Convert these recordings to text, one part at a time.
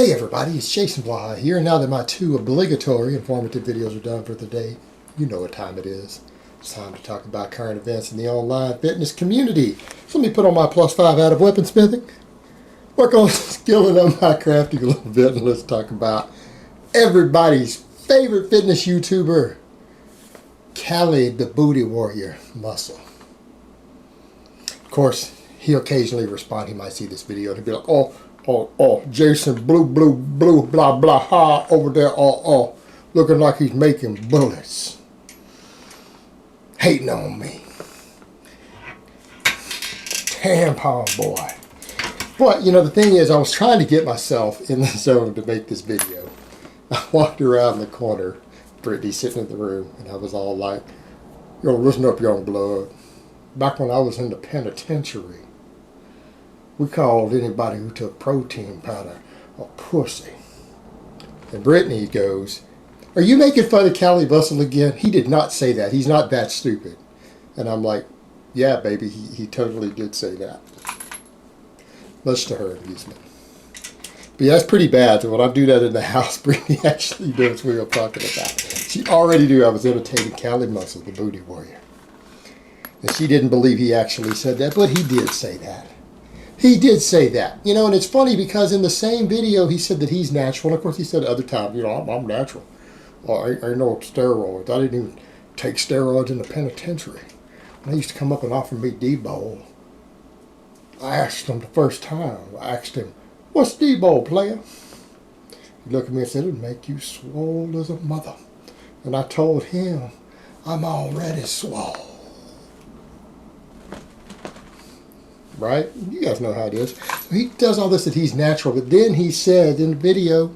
Hey everybody, it's Jason Blah here. Now that my two obligatory informative videos are done for the day, you know what time it is. It's time to talk about current events in the online fitness community. So let me put on my +5 out of weaponsmithing, work on skilling up my crafting a little bit, and let's talk about everybody's favorite fitness YouTuber, Callie the Booty Warrior Muscle. Of course, he'll occasionally respond. He might see this video and he'll be like, oh, Jason, blue, blah, blah, ha, over there, looking like he's making bullets. Hating on me. Tampon boy. But, you know, the thing is, I was trying to get myself in the zone to make this video. I walked around the corner, Brittany sitting in the room, and I was all like, yo, listen up, young blood. Back when I was in the penitentiary, we called anybody who took protein powder a pussy. And Brittany goes, are you making fun of Callie Bustle again? He did not say that. He's not that stupid. And I'm like, yeah, baby, he totally did say that. Much to her amusement. But yeah, that's pretty bad. So when I do that in the house, Brittany actually knows what I'm talking about. She already knew I was imitating Callie Muscle, the Booty Warrior. And she didn't believe he actually said that, but he did say that. He did say that. You know, and it's funny because in the same video, he said that he's natural. And of course, he said at other times, you know, I'm natural. Well, I know steroids. I didn't even take steroids in the penitentiary. When they used to come up and offer me D-Bowl, I asked him the first time, I asked him, what's D-Bowl, player? He looked at me and said, it'll make you swole as a mother. And I told him, I'm already swole. Right? You guys know how it is. So he does all this that he's natural, but then he said in the video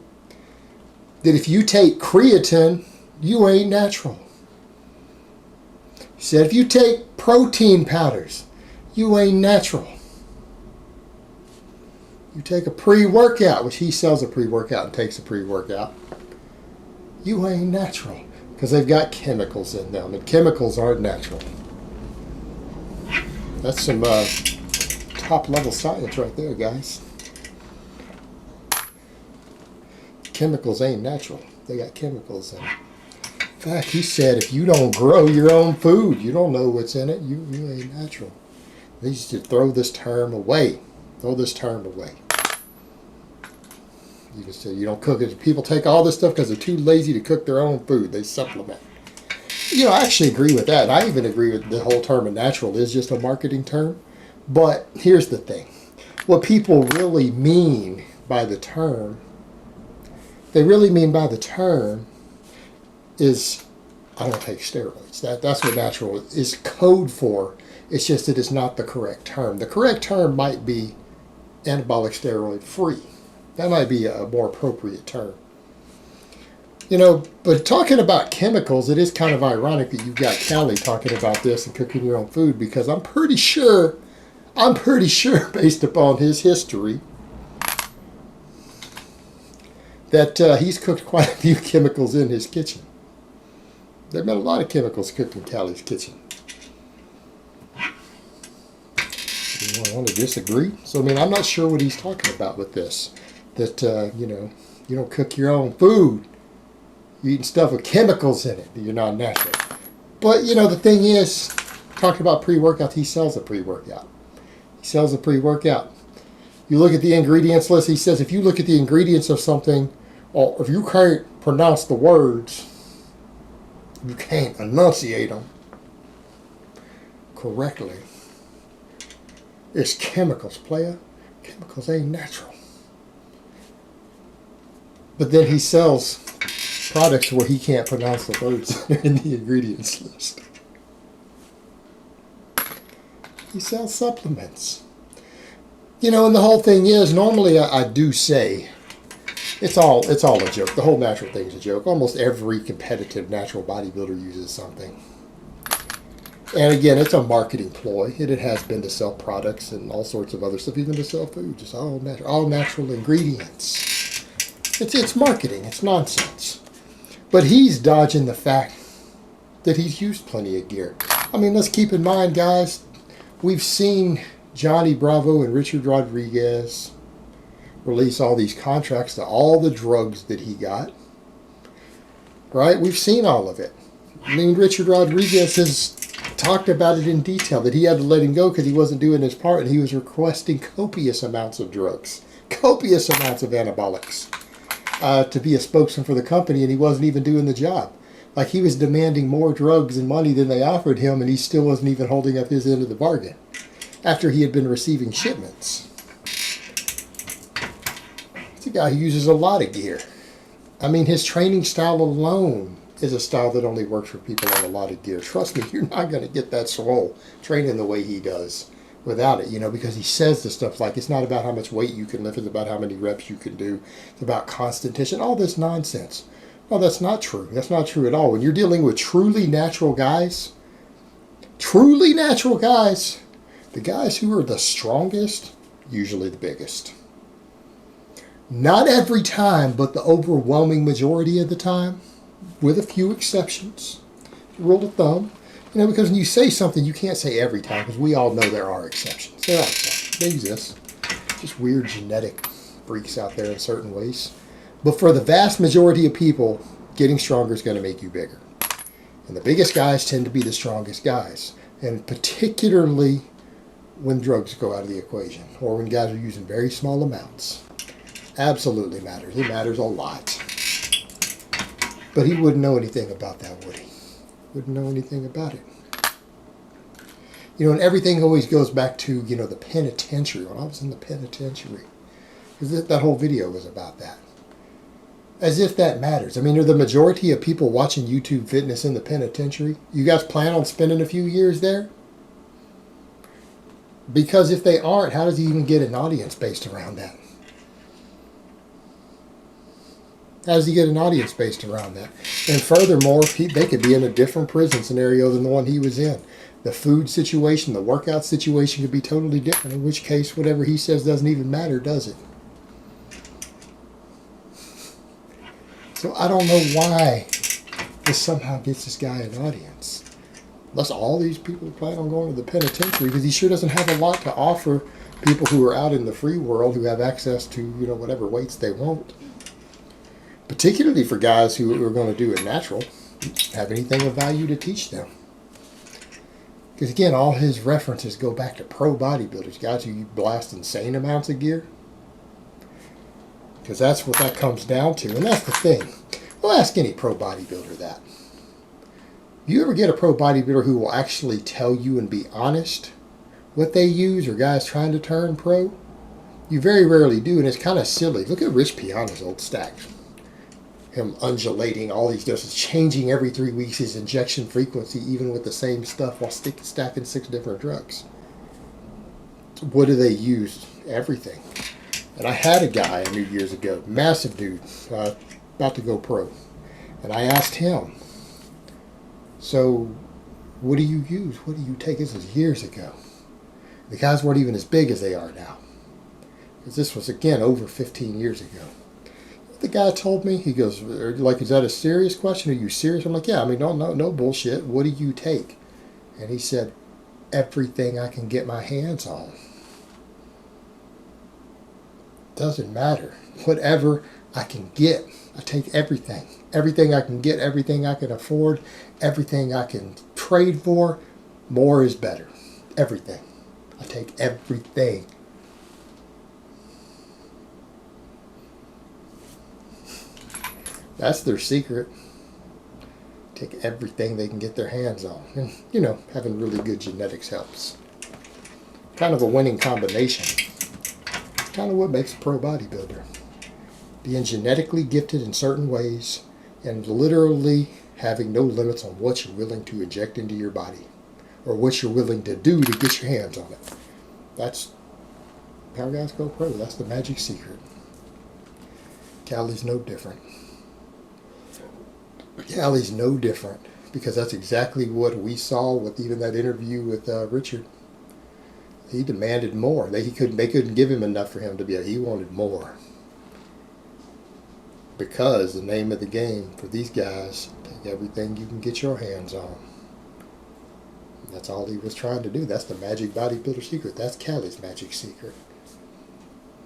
that if you take creatine, you ain't natural. He said if you take protein powders, you ain't natural. You take a pre-workout, which he sells a pre-workout and takes a pre-workout, you ain't natural because they've got chemicals in them, and chemicals aren't natural. That's some top-level science right there, guys. Chemicals ain't natural. They got chemicals in it. In fact, he said if you don't grow your own food, you don't know what's in it, you ain't natural. They used to throw this term away. Throw this term away. You can say you don't cook it. People take all this stuff because they're too lazy to cook their own food. They supplement. You know, I actually agree with that. I even agree with the whole term of natural is just a marketing term. But here's the thing. What people really mean by the term, is I don't take steroids. That's what natural is code for. It's just that it's not the correct term. The correct term might be anabolic steroid free. That might be a more appropriate term. You know, but talking about chemicals, it is kind of ironic that you've got Callie talking about this and cooking your own food, because I'm pretty sure based upon his history that he's cooked quite a few chemicals in his kitchen. There have been a lot of chemicals cooked in Callie's kitchen. You want to disagree? So, I mean, I'm not sure what he's talking about with this. That, you know, you don't cook your own food. You're eating stuff with chemicals in it. You're not natural. But, you know, the thing is, talking about pre-workout, he sells a pre-workout. He sells a pre-workout. You look at the ingredients list, he says if you look at the ingredients of something, or if you can't pronounce the words, you can't enunciate them correctly, it's chemicals, player. Chemicals ain't natural. But then he sells products where he can't pronounce the words in the ingredients list. He sells supplements. You know, and the whole thing is, normally I do say, it's all a joke. The whole natural thing is a joke. Almost every competitive natural bodybuilder uses something. And again, it's a marketing ploy. It has been to sell products and all sorts of other stuff, even to sell food. Just all natural ingredients. It's marketing. It's nonsense. But he's dodging the fact that he's used plenty of gear. I mean, let's keep in mind, guys, we've seen Johnny Bravo and Richard Rodriguez release all these contracts to all the drugs that he got. Right? We've seen all of it. I mean, Richard Rodriguez has talked about it in detail, that he had to let him go because he wasn't doing his part, and he was requesting copious amounts of drugs, copious amounts of anabolics, to be a spokesman for the company, and he wasn't even doing the job. Like, he was demanding more drugs and money than they offered him, and he still wasn't even holding up his end of the bargain after he had been receiving shipments. It's a guy who uses a lot of gear. I mean, his training style alone is a style that only works for people on a lot of gear. Trust me, you're not going to get that swole training the way he does without it, because he says the stuff like it's not about how much weight you can lift, it's about how many reps you can do. It's about constant tension, all this nonsense. No, that's not true. That's not true at all. When you're dealing with truly natural guys, the guys who are the strongest, usually the biggest. Not every time, but the overwhelming majority of the time, with a few exceptions. Rule of thumb. Because when you say something, you can't say every time, because we all know there are exceptions. There are exceptions. They exist. Just weird genetic freaks out there in certain ways. But for the vast majority of people, getting stronger is going to make you bigger. And the biggest guys tend to be the strongest guys. And particularly when drugs go out of the equation, or when guys are using very small amounts. Absolutely matters. It matters a lot. But he wouldn't know anything about that, would he? Wouldn't know anything about it. And everything always goes back to, the penitentiary. When I was in the penitentiary. Because that whole video was about that. As if that matters. I mean, are the majority of people watching YouTube fitness in the penitentiary? You guys plan on spending a few years there? Because if they aren't, how does he even get an audience based around that? How does he get an audience based around that? And furthermore, they could be in a different prison scenario than the one he was in. The food situation, the workout situation could be totally different, in which case whatever he says doesn't even matter, does it? So I don't know why this somehow gets this guy an audience. Unless all these people plan on going to the penitentiary, because he sure doesn't have a lot to offer people who are out in the free world who have access to, whatever weights they want. Particularly for guys who are going to do it natural, have anything of value to teach them. Because again, all his references go back to pro bodybuilders, guys who blast insane amounts of gear. Because that's what that comes down to, and that's the thing. We'll ask any pro bodybuilder that. You ever get a pro bodybuilder who will actually tell you and be honest what they use, or guys trying to turn pro? You very rarely do, and it's kind of silly. Look at Rich Piana's old stacks. Him undulating all these doses, changing every 3 weeks his injection frequency, even with the same stuff, while stacking 6 different drugs. What do they use? Everything. And I had a guy I knew years ago, massive dude, about to go pro. And I asked him, so what do you use? What do you take? This was years ago. The guys weren't even as big as they are now. Because this was, again, over 15 years ago. The guy told me, he goes, is that a serious question? Are you serious? I'm like, yeah, no bullshit. What do you take? And he said, everything I can get my hands on. Doesn't matter. Whatever I can get, I take everything. Everything I can get, everything I can afford, everything I can trade for. More is better. Everything. I take everything. That's their secret. Take everything they can get their hands on. And, having really good genetics helps. Kind of a winning combination. Kind of what makes a pro bodybuilder. Being genetically gifted in certain ways and literally having no limits on what you're willing to inject into your body or what you're willing to do to get your hands on it. That's how guys go pro. That's the magic secret. Cali's no different. Cali's no different, because that's exactly what we saw with even that interview with Richard. He demanded more. They couldn't give him enough for him to be. He wanted more, because the name of the game for these guys, take everything you can get your hands on. That's all he was trying to do. That's the magic bodybuilder secret. That's Cali's magic secret.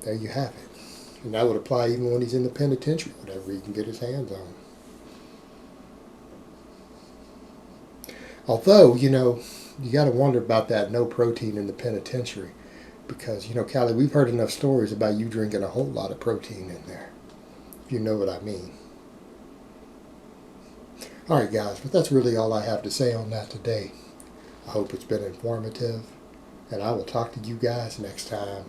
There you have it. And that would apply even when he's in the penitentiary, whatever he can get his hands on. Although, you got to wonder about that no protein in the penitentiary. Because, Callie, we've heard enough stories about you drinking a whole lot of protein in there. If you know what I mean. Alright guys, but that's really all I have to say on that today. I hope it's been informative. And I will talk to you guys next time.